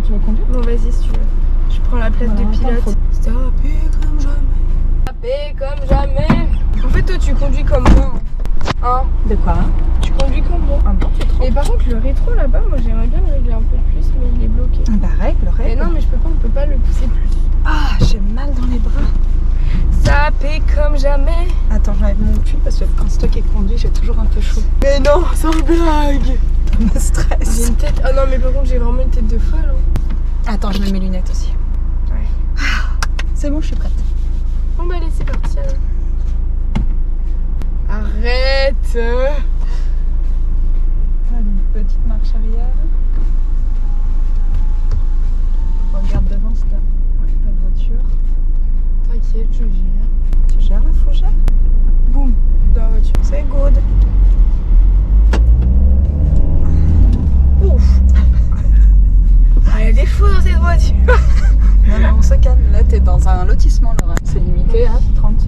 Tu vas conduire? Bon, vas-y si tu veux. Je prends la place de pilote. Stopper comme jamais. Taper comme jamais. En fait, toi, tu conduis comme moi. Hein? De quoi? Tu conduis comme moi. Ah bon, tu trouves? Mais par contre, le rétro là-bas, moi j'aimerais bien le régler un peu plus, mais il est bloqué. Bah règle. Mais non, mais on peut pas le pousser plus. Ah, j'ai mal dans les bras. Taper comme jamais. Attends, j'enlève mon pull parce que quand c'est toi qui conduis, j'ai toujours un peu chaud. Mais non, sans blague. Ça me stresse. J'ai une tête. Ah non, mais par contre, j'ai vraiment une tête de folle. Hein. Attends, je mets mes lunettes aussi. Ouais. Ah, c'est bon, je suis prête. Bon, bah, allez, c'est parti alors. Arrête. Voilà, donc petite marche arrière. Regarde devant, c'est pas de voiture. T'inquiète, je gère. Tu gères la fougère? Boum, dans la voiture. C'est good. Ouf. Ah, il y a des fous dans cette voiture. Non mais on se calme, là t'es dans un lotissement Laura. C'est limité à 30.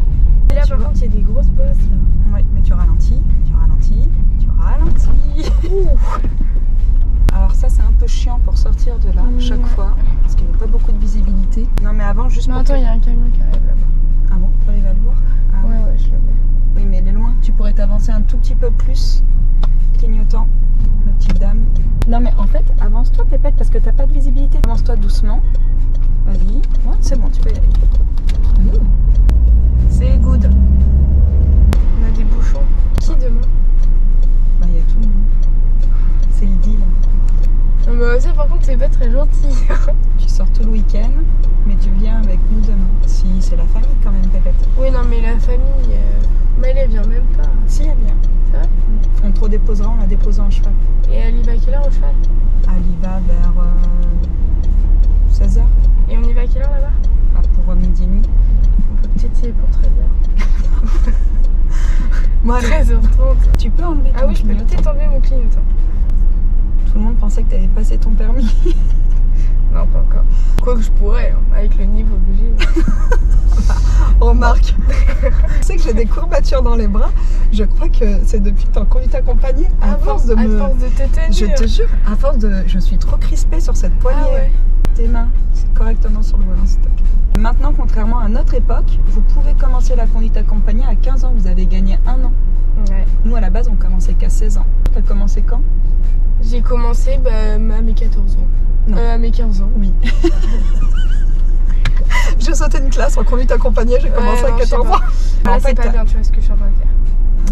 Et là, par contre, il y a des grosses bosses là. Oui, mais tu ralentis, tu ralentis, tu ralentis. Alors ça c'est un peu chiant pour sortir de là chaque fois, parce qu'il n'y a pas beaucoup de visibilité. Non mais avant juste Non, pour... attends, il y a un camion qui arrive là-bas. Ah bon, tu arrives à le voir? Ah, Ouais, je le vois. Oui mais il est loin, tu pourrais t'avancer un tout petit peu plus, clignotant, ma petite dame. Non mais en fait, avance-toi Pépette, parce que t'as pas de visibilité. Avance-toi doucement, vas-y, ouais c'est bon, tu peux y aller. C'est good. On a des bouchons. Qui demain? Bah il y a tout le monde. C'est l'idylle. Non, mais ça, par contre, c'est pas très gentil. Tu sors tout le week-end, mais tu viens avec nous demain. Si, c'est la famille quand même, Pépette. Oui, non, mais la famille, mais elle vient même pas. Si, elle vient. C'est vrai? On te redéposera, on la dépose en cheval. Et elle y va à quelle heure au cheval? Elle y va vers 16h, Et on y va à quelle heure là-bas? pour midi et demi. On peut peut-être essayer pour 13h. Moi, 13h30. tu peux enlever ton Ah oui, je peux clignotant. peut-être enlever mon clignotant. Tout le monde pensait que tu avais passé ton permis. Non, pas encore. Quoi que je pourrais, hein, avec le niveau que j'ai. Remarque. Tu sais que j'ai des courbatures dans les bras. Je crois que c'est depuis que tu en conduite accompagnée. À force de te tenir. Je te jure, à force de... Je suis trop crispée sur cette poignée. Ah ouais. Tes mains correctement sur le volant, s'il te plaît. Maintenant, contrairement à notre époque, vous pouvez commencer la conduite accompagnée à 15 ans. Vous avez gagné 1 an. Ouais. Nous, à la base, on commençait qu'à 16 ans. T'as commencé quand? J'ai commencé à mes 14 ans. Non. À mes 15 ans. Oui. J'ai sauté une classe en conduite accompagnée, j'ai commencé à 14 ans. Là, En c'est fait, pas bien, tu vois ce que je suis en train de faire.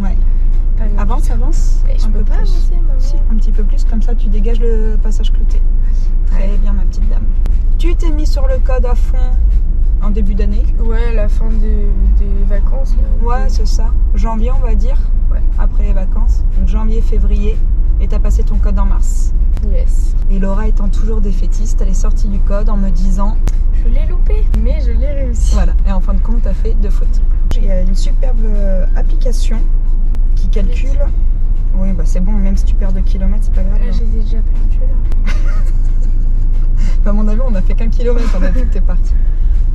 Ouais. Pas bien. Avance, avance. Et je un peux peu pas plus. avancer, maman. Si, un petit peu plus, comme ça tu dégages le passage clouté. Très bien, ma petite dame. Tu t'es mis sur le code à fond en début d'année? Ouais, la fin des vacances. Là, Ouais, c'est ça. Janvier, on va dire. Ouais. Après les vacances. Donc janvier, février. Et t'as passé ton code en mars. Yes. Et Laura étant toujours défaitiste, elle est sortie du code en me disant... Je l'ai loupé, mais je l'ai réussi. Voilà. Et en fin de compte, t'as fait 2 fautes. Il y a une superbe application qui calcule... Oui, bah c'est bon, même si tu perds 2 kilomètres, c'est pas grave. Là, j'ai déjà perdu là. À mon avis, on a fait qu'1 kilomètre en fait que t'es parti.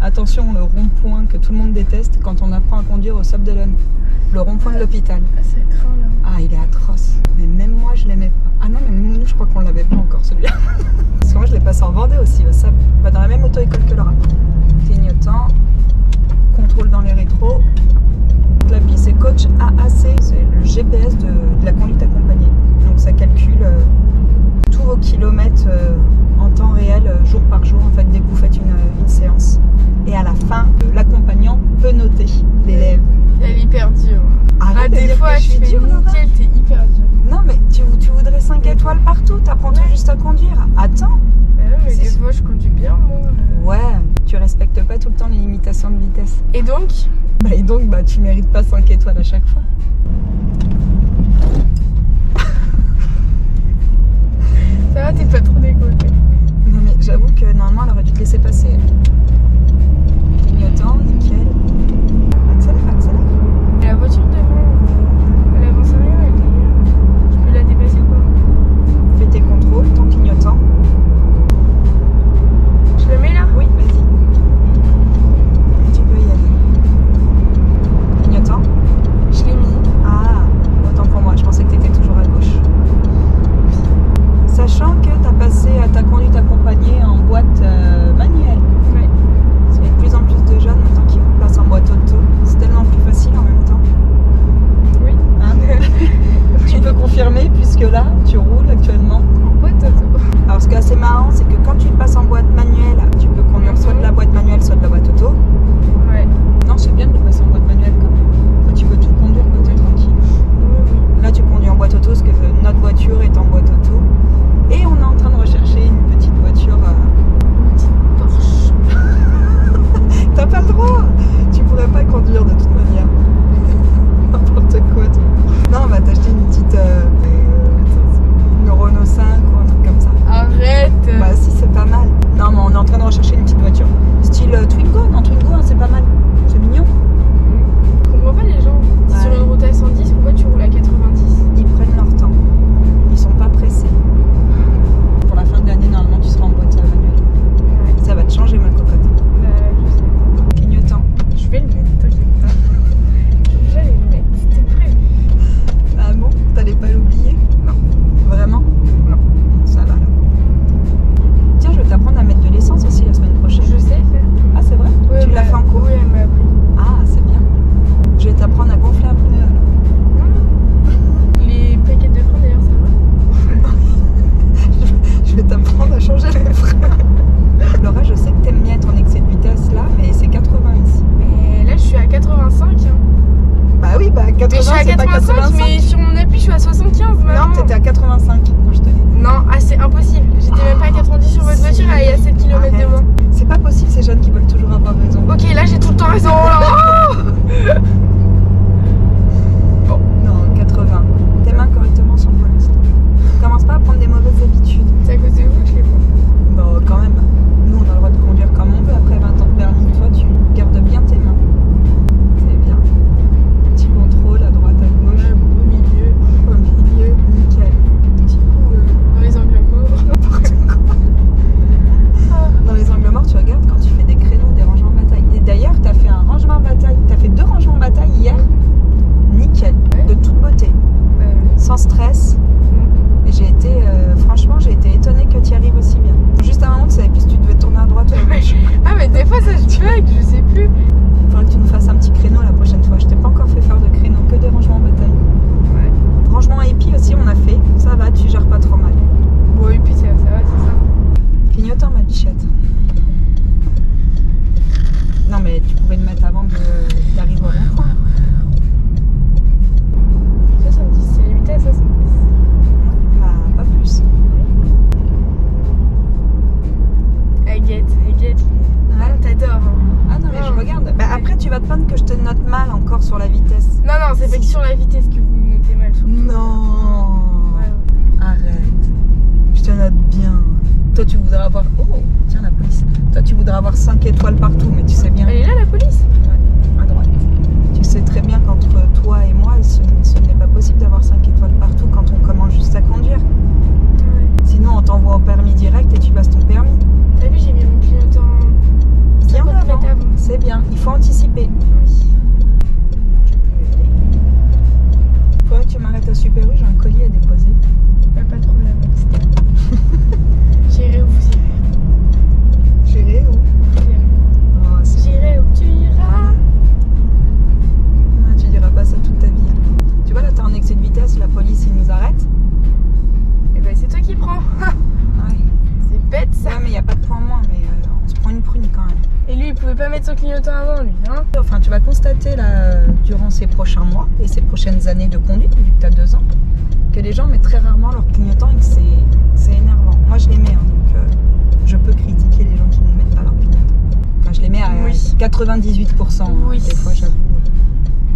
Attention, le rond-point que tout le monde déteste quand on apprend à conduire au Subdelon. Le rond-point de l'hôpital. Ah, ça craint là. Ah, il est atroce. Mais même moi, je l'aimais pas. Ah non, mais nous, je crois qu'on l'avait pas encore celui-là. Parce que moi, je l'ai passé en Vendée aussi, au SAP. Bah, dans la même auto-école que Laura. Clignotant, contrôle dans les rétros. Clapi, c'est coach AAC. C'est le GPS de la conduite accompagnée. Donc ça calcule tous vos kilomètres en temps réel, jour par jour, en fait, dès que vous faites une séance. Et à la fin, l'accompagnant peut noter l'élève. Elle est hyper dure. Arrête de Des dire fois, que je fais dure, Laura. nickel, t'es hyper dure. Non, mais tu voudrais 5 étoiles partout, t'apprends tout juste à conduire. Attends. Ouais, mais C'est des sûr. fois, je conduis bien, moi. Ouais, tu respectes pas tout le temps les limitations de vitesse. Et donc, Bah, et donc, bah, tu mérites pas 5 étoiles à chaque fois. ça va, t'es pas trop dégoûtée. Non, mais j'avoue que normalement, elle aurait dû te laisser passer. Clignotant, nickel. Accélère, accélère. Et la voiture devant, elle avance rien, je peux la dépasser ou pas? Fais tes contrôles, ton clignotant. Je le mets là? Oui, vas-y. Tu peux y aller. Clignotant. Je l'ai mis. Ah, autant pour moi, je pensais que tu étais toujours à gauche. Sachant que tu as passé à ta après tu vas te plaindre que je te note mal encore sur la vitesse. Non, non, c'est pas que sur la vitesse que vous me notez mal. Surtout. Non. Ouais. Arrête. Je te note bien. Toi tu voudrais avoir... Oh, tiens la police. Toi tu voudrais avoir 5 étoiles partout, mais tu sais bien... Elle est là la police? Ouais, à droite. Tu sais très bien qu'entre toi et moi, ce n'est pas possible d'avoir 5 étoiles partout quand on commence juste à conduire. Ouais. Sinon on t'envoie au permis direct et tu passes ton permis. T'as vu, j'ai mis mon clignotant Bien 50 mètres avant. avant. C'est bien, il faut anticiper. Oui. Toi tu m'arrêtes à Super U, j'ai un colis à déposer. Y'a pas de problème. J'irai où vous irez. J'irai où? Vous irez. Oh, c'est... J'irai où tu iras. Ah, tu diras pas ça toute ta vie. Tu vois là t'es en excès de vitesse, la police il nous arrête. Et ben c'est toi qui prends. Ouais. C'est bête ça. Ouais mais il n'y a pas de point moins, mais on se prend une prune quand même. Et lui il pouvait pas mettre son clignotant avant lui, hein. Enfin tu vas constater là, durant ces prochains mois et ces prochaines années de conduite, vu que tu as 2 ans, que les gens mettent très rarement leur clignotant et que c'est énervant. Moi je les mets, hein, donc je peux critiquer les gens qui ne mettent pas leur clignotant. Enfin je les mets à Oui. 98%. Oui. Des fois j'avoue,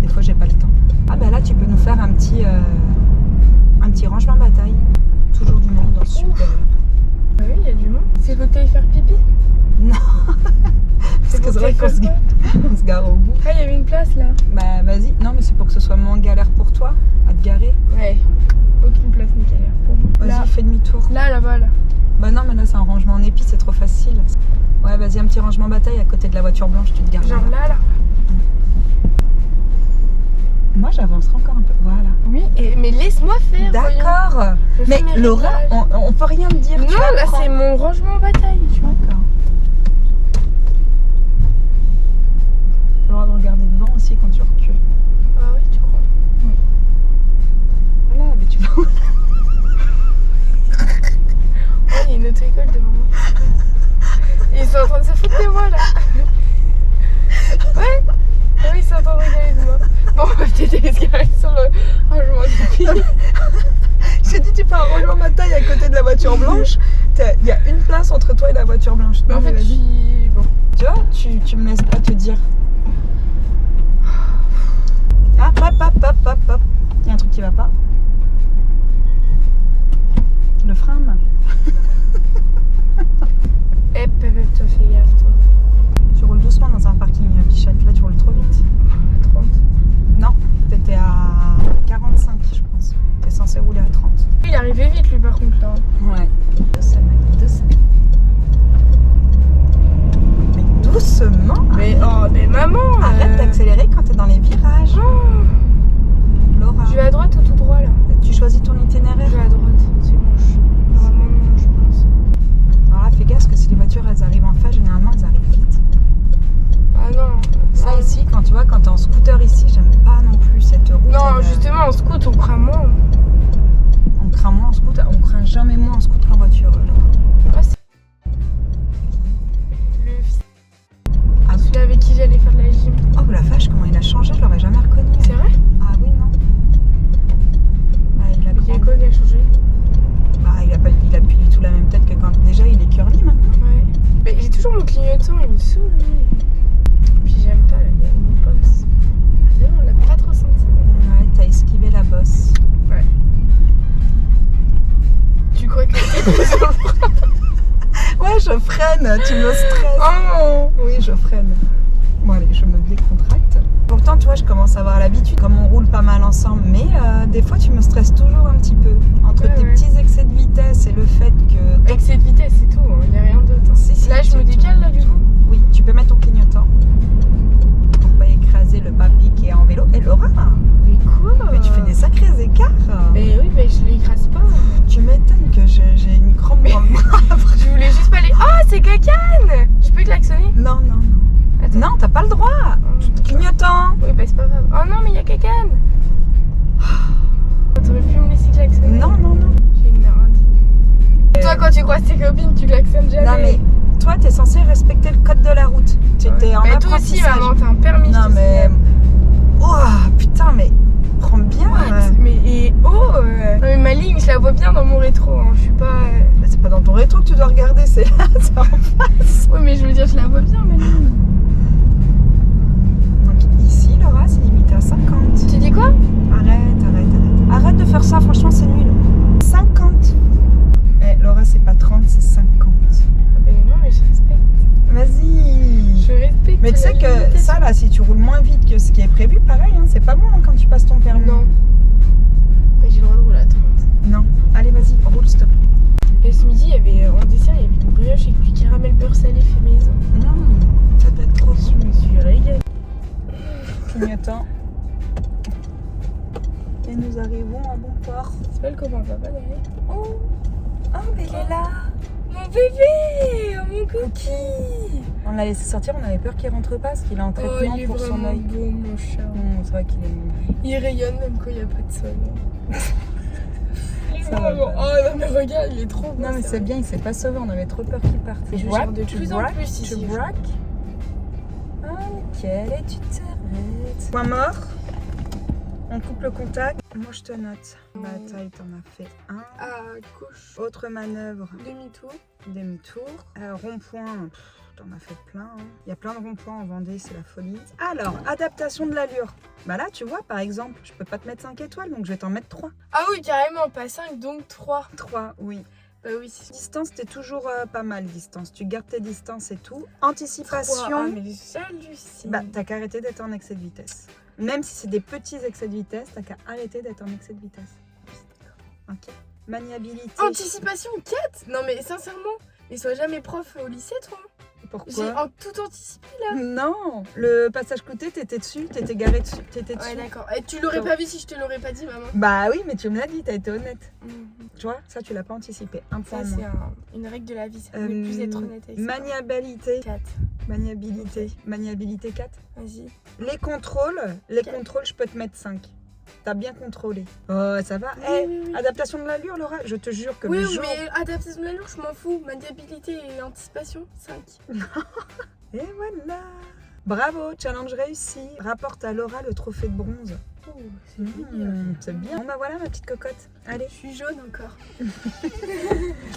des fois j'ai pas le temps. Ah bah là tu peux nous faire un petit rangement bataille. Toujours du monde dans ce Super. Bah oui, il y a du monde. C'est faut que t'ailles faire pipi. Non. Parce que c'est vrai qu'on se gare au bout. Ah, il y avait une place là. Bah vas-y, non mais c'est pour que ce soit moins galère pour toi à te garer. Ouais. Aucune place n'est galère pour moi. Là, Vas-y, fais demi-tour. là-bas, là. Bah non mais là c'est un rangement en épi, c'est trop facile. Ouais vas-y, un petit rangement bataille à côté de la voiture blanche, tu te gares. Genre là. Moi j'avancerai encore un peu, voilà. Oui, mais laisse-moi faire. D'accord. Je fais Mais mes Laura, réglages. on peut rien me dire. tu Non, là apprends. c'est mon rangement en bataille, tu vois. D'accord. Tu as le droit de regarder devant aussi quand tu recules. Ah ouais, tu crois. Voilà, mais tu vas où? Oh, il y a une auto-école devant moi. Ils sont en train de se foutre de moi là. Ouais. Oui, ils sont en train de rigoler de moi. Bon, on va peut-être aller se garer sur le rangement de pipi. J'ai dit tu fais un rangement bataille à côté de la voiture blanche. Il y a une place entre toi et la voiture blanche. Mais en fait, vas-y. bon. Tu vois, tu me laisses pas te dire. Ah, hop. Il y a un truc qui va pas. Le frein. Hep, toi fais gaffe, toi. Tu roules doucement dans un parking Bichette. Là, tu roules trop vite. À 30. Non, t'étais à 45, je pense. T'es censé rouler à 30. Il arrivait vite, lui, par contre, là. Ouais. Doucement, doucement. Mais doucement. Mais maman. Arrête d'accélérer quand t'es dans les virages. Oh, Laura, je vais à droite ou tout droit, là? tu choisis ton itinéraire. Je vais à droite, c'est moche. Vraiment non, je pense. Alors là, fais gaffe parce que si les voitures elles arrivent en face, généralement elles arrivent vite. Ah non. Ça non. ici, quand tu vois, quand t'es en scooter ici, j'aime pas non plus cette route. Non, elle, justement, en scoot, on craint moins. On craint moins en scooter, on craint jamais moins en scooter qu'en voiture. Ah, c'est... Le fils. Ah, Celui avec qui j'allais faire de la gym. oh la vache, comment il a changé, je l'aurais jamais reconnu. C'est vrai? Ah oui, non. Ah, il a Il y a grandi. quoi qui a changé? Bah, il a plus du tout la même tête que quand déjà il est curly maintenant. Ouais. Mais j'ai toujours mon clignotant, il me saoule. Lui. Puis j'aime pas, là, il y a une bosse. On l'a pas trop senti. Ouais, t'as esquivé la bosse. Ouais. Tu crois que c'est Ouais, je freine, tu me stresses. Oh! Oui, je freine. Bon, allez, je me décontracte. Pourtant, tu vois, je commence à avoir l'habitude, comme on roule pas mal ensemble, mais des fois, tu me stresses toujours un petit peu. Entre Ouais, tes ouais. petits excès de vitesse et le fait que... Avec cette vitesse, c'est tout, il n'y a rien d'autre. Hein. Si, Là, je me décale, là, du coup. Oui, tu peux mettre ton clignotant pour pas écraser le papy qui est en vélo. Et Laura, Mais quoi? mais tu fais des sacrés écarts. Mais oui, mais je l'écrase pas. Tu m'étonnes que j'ai une crampe dans le bras. Je voulais juste pas aller. Oh, c'est Cacane! Je peux klaxonner? Non, non, non. Attends. Non, t'as pas le droit. Oh, Clignotant. oui, bah c'est pas grave. Oh non, mais il y a Cacane! T'aurais pu me laisser klaxonner? Non, non, non. J'ai une merde. Toi, quand tu croises tes copines, tu klaxonnes jamais. Non, mais toi, t'es censé respecter le code de la route. Tu étais en Bah, toi aussi, apprentissage. maman, t'as un permis. Non, je te mais... signale. Oh, putain, mais... Prends bien. What? Mais et oh non, mais ma ligne, je la vois bien dans mon rétro. Hein. Je suis pas. Bah, c'est pas dans ton rétro que tu dois regarder, c'est là, c'est en face. Ouais, mais je veux dire, je la vois bien, ma ligne. Mais tu sais que limitation. ça là, si tu roules moins vite que ce qui est prévu, pareil, hein, c'est pas bon hein, quand tu passes ton permis. Non. Mais j'ai le droit de rouler à 30. Non. Allez, vas-y, roule, stop. Et ce midi, il y avait, en dessert, il y avait une brioche avec du caramel beurre salé fait maison. Ça doit être trop Je bon. me suis régalée. Clignotant. Et nous arrivons à bon port. C'est pas le copain papa derrière. Oh, mais il est là. Mon bébé, oh, mon cookie. On l'a laissé sortir, on avait peur qu'il rentre pas parce qu'il est en Oh, traitement il est pour son vraiment œil. beau, mon chat. C'est vrai qu'il est mignon. Il rayonne même quand il n'y a pas de soleil. Ça va Oh pas. non mais regarde, il est trop beau. Non mais c'est bien, il s'est pas sauvé, on avait trop peur qu'il parte. Je Tu gère de tu plus en braques, plus tu ici. braques. Ah nickel, et tu t'arrêtes. Point mort. On coupe le contact. Moi je te note. Bataille, t'en as fait un. À gauche, Autre manœuvre, demi-tour. demi-tour. Rond-point, t'en as fait plein. Hein. Il y a plein de ronds-points en Vendée, c'est la folie. Alors, adaptation de l'allure. Bah là, tu vois, par exemple, je peux pas te mettre 5 étoiles, donc je vais t'en mettre 3. Ah oui, carrément, pas 5, donc 3. 3, oui. Bah oui, c'est Distance, t'es toujours pas mal, distance. Tu gardes tes distances et tout. 3. Anticipation. Ah mais j'hallucine. Bah, t'as qu'à arrêter d'être en excès de vitesse. Même si c'est des petits excès de vitesse, t'as qu'à arrêter d'être en excès de vitesse. Ok. Maniabilité. Anticipation 4. Non mais sincèrement, mais sois jamais prof au lycée toi. J'ai Pourquoi tout anticipé là. Non. Le passage côté, t'étais dessus, t'étais garé dessus, t'étais dessus. Ouais d'accord. Et tu l'aurais pas vu si je te l'aurais pas dit maman. Bah oui, mais tu me l'as dit, t'as été honnête. Mhm. Tu vois, ça tu l'as pas anticipé. Un point Ça en c'est moins. une règle de la vie, c'est ne plus être honnête avec ça. Maniabilité. 4. Maniabilité. Maniabilité 4. Vas-y. Les contrôles, je peux te mettre 5. T'as bien contrôlé. Oh, ça va. Oui, Eh, oui, oui. adaptation de l'allure, Laura. Je te jure que Oui, le oui, jour... mais adaptation de la lourde, je m'en fous. Maniabilité et anticipation, 5. Et voilà. Bravo, challenge réussi. Rapporte à Laura le trophée de bronze. Oh, c'est mignon. C'est bien. Bon bah voilà ma petite cocotte. Allez, Je suis jaune encore.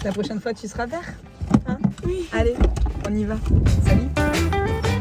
la prochaine fois tu seras vert. Oui. Allez, on y va. Salut.